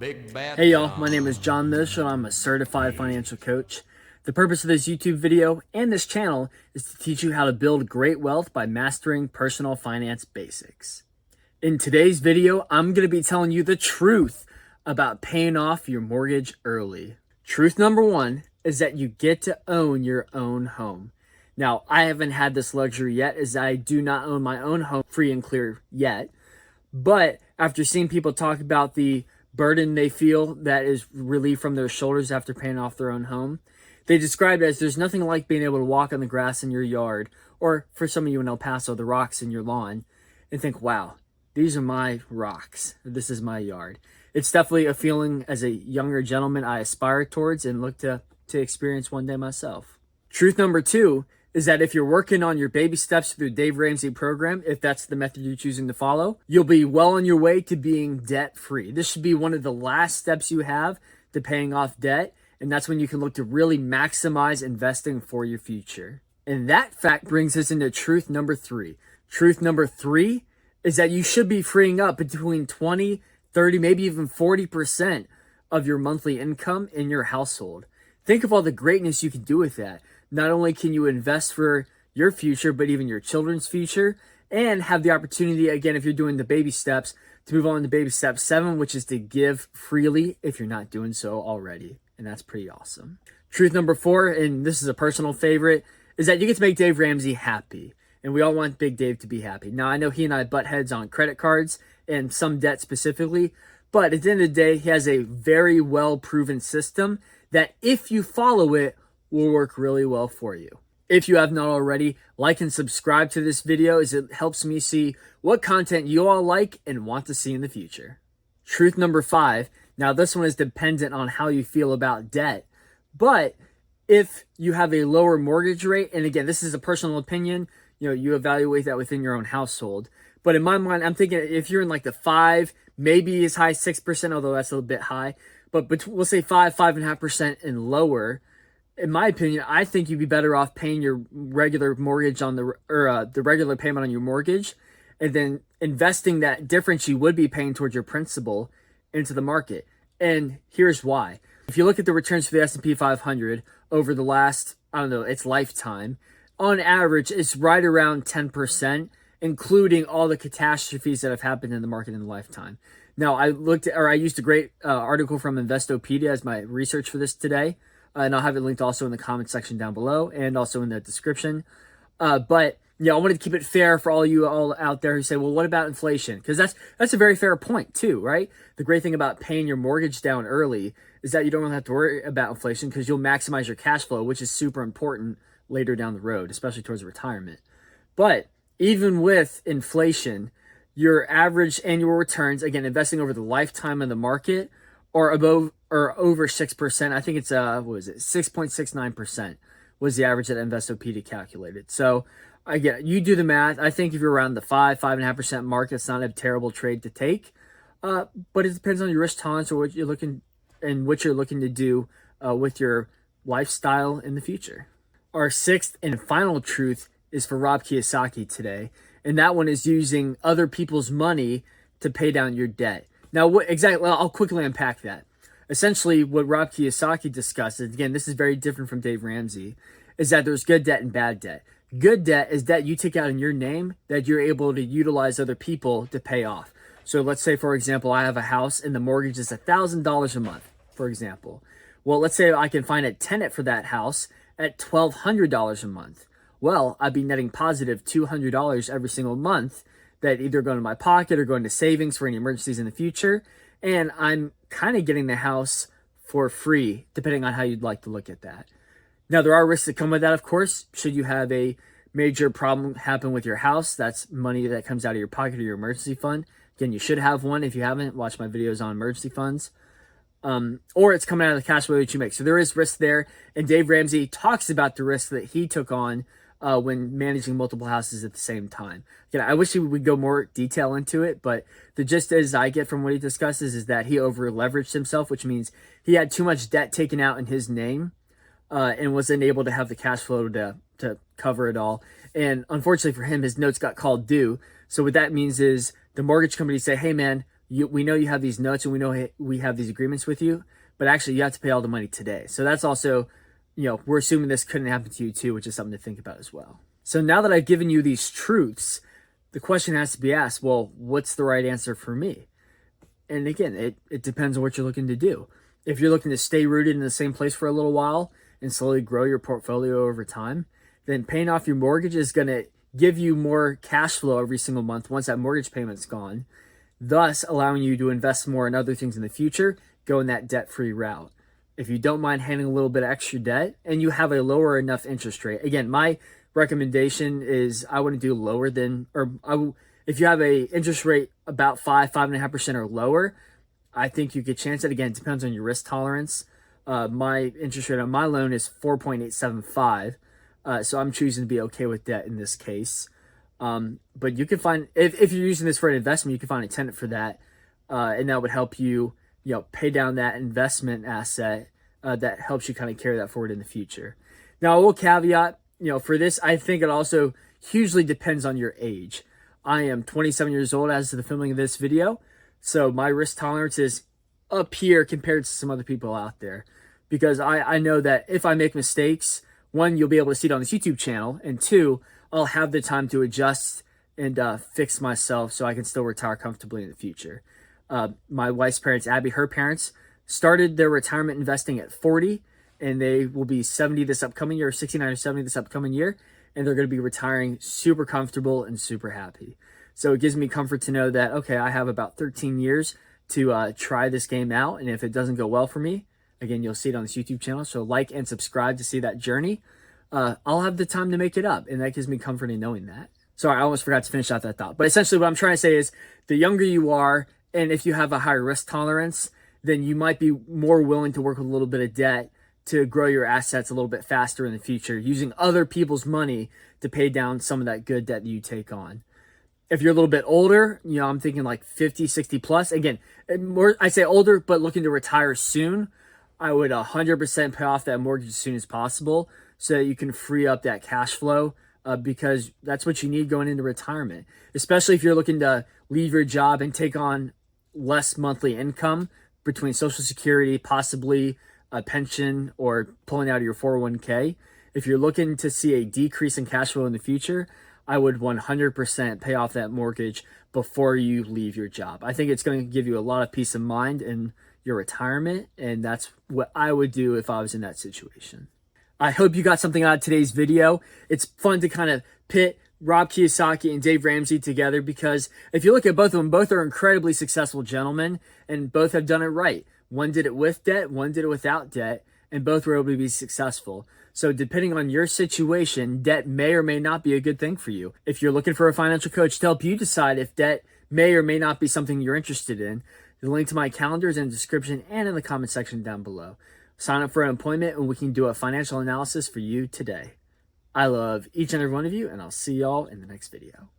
big bad Hey y'all, my name is John Mitchell and I'm a certified financial coach. The purpose of this YouTube video and this channel is to teach you how to build great wealth by mastering personal finance basics. In today's video, I'm going to be telling you the truth about paying off your mortgage early. Truth number one is that you get to own your own home. Now, I haven't had this luxury yet, as I do not own my own home free and clear yet. But after seeing people talk about the burden they feel that is relieved from their shoulders after paying off their own home, they describe it as there's nothing like being able to walk on the grass in your yard, or for some of you in El Paso, the rocks in your lawn, and think, wow, these are my rocks. This is my yard. It's definitely a feeling as a younger gentleman I aspire towards and look to experience one day myself. Truth number two is that if you're working on your baby steps through the Dave Ramsey program, if that's the method you're choosing to follow, you'll be well on your way to being debt-free. This should be one of the last steps you have to paying off debt, and that's when you can look to really maximize investing for your future. And that fact brings us into truth number three. Truth number three is that you should be freeing up between 20, 30, maybe even 40% of your monthly income in your household. Think of all the greatness you can do with that. Not only can you invest for your future, but even your children's future, and have the opportunity, again, if you're doing the baby steps, to move on to baby step 7, which is to give freely if you're not doing so already. And that's pretty awesome. Truth number 4, and this is a personal favorite, is that you get to make Dave Ramsey happy. And we all want Big Dave to be happy. Now, I know he and I butt heads on credit cards and some debt specifically, but at the end of the day, he has a very well-proven system that if you follow it, will work really well for you. If you have not already, like and subscribe to this video, as it helps me see what content you all like and want to see in the future. Truth number 5. Now, this one is dependent on how you feel about debt, but if you have a lower mortgage rate, and again, this is a personal opinion, you evaluate that within your own household. But in my mind, I'm thinking if you're in like the 5, maybe as high 6%, although that's a little bit high, but we'll say 5.5% and lower. In my opinion, I think you'd be better off paying your regular mortgage on the regular payment on your mortgage, and then investing that difference you would be paying towards your principal into the market. And here's why. If you look at the returns for the S&P 500 over the last, its lifetime, on average, it's right around 10%, including all the catastrophes that have happened in the market in the lifetime. Now, I used a great article from Investopedia as my research for this today. And I'll have it linked also in the comment section down below and also in the description. But I wanted to keep it fair for all you all out there who say, well, what about inflation? Because that's a very fair point too, right? The great thing about paying your mortgage down early is that you don't really have to worry about inflation because you'll maximize your cash flow, which is super important later down the road, especially towards retirement. But even with inflation, your average annual returns, again, investing over the lifetime of the market, or above or over 6%. I think it's 6.69% was the average that Investopedia calculated. So again, you do the math. I think if you're around the 5.5% mark, it's not a terrible trade to take. But it depends on your risk tolerance or what you're looking to do with your lifestyle in the future. Our sixth and final truth is for Rob Kiyosaki today, and that one is using other people's money to pay down your debt. Now, well, I'll quickly unpack that. Essentially, what Rob Kiyosaki discusses, again, this is very different from Dave Ramsey, is that there's good debt and bad debt. Good debt is debt you take out in your name that you're able to utilize other people to pay off. So let's say, for example, I have a house and the mortgage is $1,000 a month, for example. Well, let's say I can find a tenant for that house at $1,200 a month. Well, I'd be netting positive $200 every single month that either go into my pocket or go into savings for any emergencies in the future. And I'm kind of getting the house for free, depending on how you'd like to look at that. Now, there are risks that come with that, of course. Should you have a major problem happen with your house, that's money that comes out of your pocket or your emergency fund. Again, you should have one. If you haven't, watch my videos on emergency funds. Or it's coming out of the cash flow that you make. So there is risk there. And Dave Ramsey talks about the risk that he took on when managing multiple houses at the same time. Again, I wish he would go more detail into it, but the gist is I get from what he discusses is that he over leveraged himself, which means he had too much debt taken out in his name and wasn't able to have the cash flow to cover it all. And unfortunately for him, his notes got called due. So what that means is the mortgage company say, hey man, we know you have these notes and we know we have these agreements with you, but actually you have to pay all the money today. So that's also, we're assuming this couldn't happen to you too, which is something to think about as well. So now that I've given you these truths, the question has to be asked, well, what's the right answer for me? And again, it depends on what you're looking to do. If you're looking to stay rooted in the same place for a little while and slowly grow your portfolio over time, then paying off your mortgage is going to give you more cash flow every single month once that mortgage payment's gone, thus allowing you to invest more in other things in the future, go in that debt-free route. If you don't mind handling a little bit of extra debt and you have a lower enough interest rate, again, my recommendation is I wouldn't do lower than, if you have a interest rate about 5.5% or lower, I think you could chance it. Again, it depends on your risk tolerance. My interest rate on my loan is 4.875. So I'm choosing to be okay with that in this case. But you can find, if you're using this for an investment, you can find a tenant for that. And that would help you, pay down that investment asset that helps you kind of carry that forward in the future. Now, I will caveat, for this, I think it also hugely depends on your age. I am 27 years old as of the filming of this video. So my risk tolerance is up here compared to some other people out there. Because I know that if I make mistakes, one, you'll be able to see it on this YouTube channel. And two, I'll have the time to adjust and fix myself so I can still retire comfortably in the future. My wife's parents, Abby, her parents, started their retirement investing at 40. And they will be 70 this upcoming year, 69 or 70 this upcoming year. And they're going to be retiring super comfortable and super happy. So it gives me comfort to know that, okay, I have about 13 years to try this game out. And if it doesn't go well for me, again, you'll see it on this YouTube channel. So like and subscribe to see that journey. I'll have the time to make it up. And that gives me comfort in knowing that. Sorry, I almost forgot to finish out that thought. But essentially what I'm trying to say is the younger you are, and if you have a higher risk tolerance, then you might be more willing to work with a little bit of debt to grow your assets a little bit faster in the future, using other people's money to pay down some of that good debt that you take on. If you're a little bit older, I'm thinking like 50, 60 plus. Again, I say older, but looking to retire soon, I would 100% pay off that mortgage as soon as possible so that you can free up that cash flow because that's what you need going into retirement, especially if you're looking to leave your job and take on less monthly income between Social Security, possibly a pension, or pulling out of your 401k. If you're looking to see a decrease in cash flow in the future, I would 100% pay off that mortgage before you leave your job. I think it's going to give you a lot of peace of mind in your retirement, and that's what I would do if I was in that situation. I hope you got something out of today's video. It's fun to kind of pit Rob Kiyosaki and Dave Ramsey together because if you look at both of them, both are incredibly successful gentlemen and both have done it right. One did it with debt, one did it without debt, and both were able to be successful. So depending on your situation, debt may or may not be a good thing for you. If you're looking for a financial coach to help you decide if debt may or may not be something you're interested in, the link to my calendar is in the description and in the comment section down below. Sign up for an appointment and we can do a financial analysis for you today. I love each and every one of you, and I'll see y'all in the next video.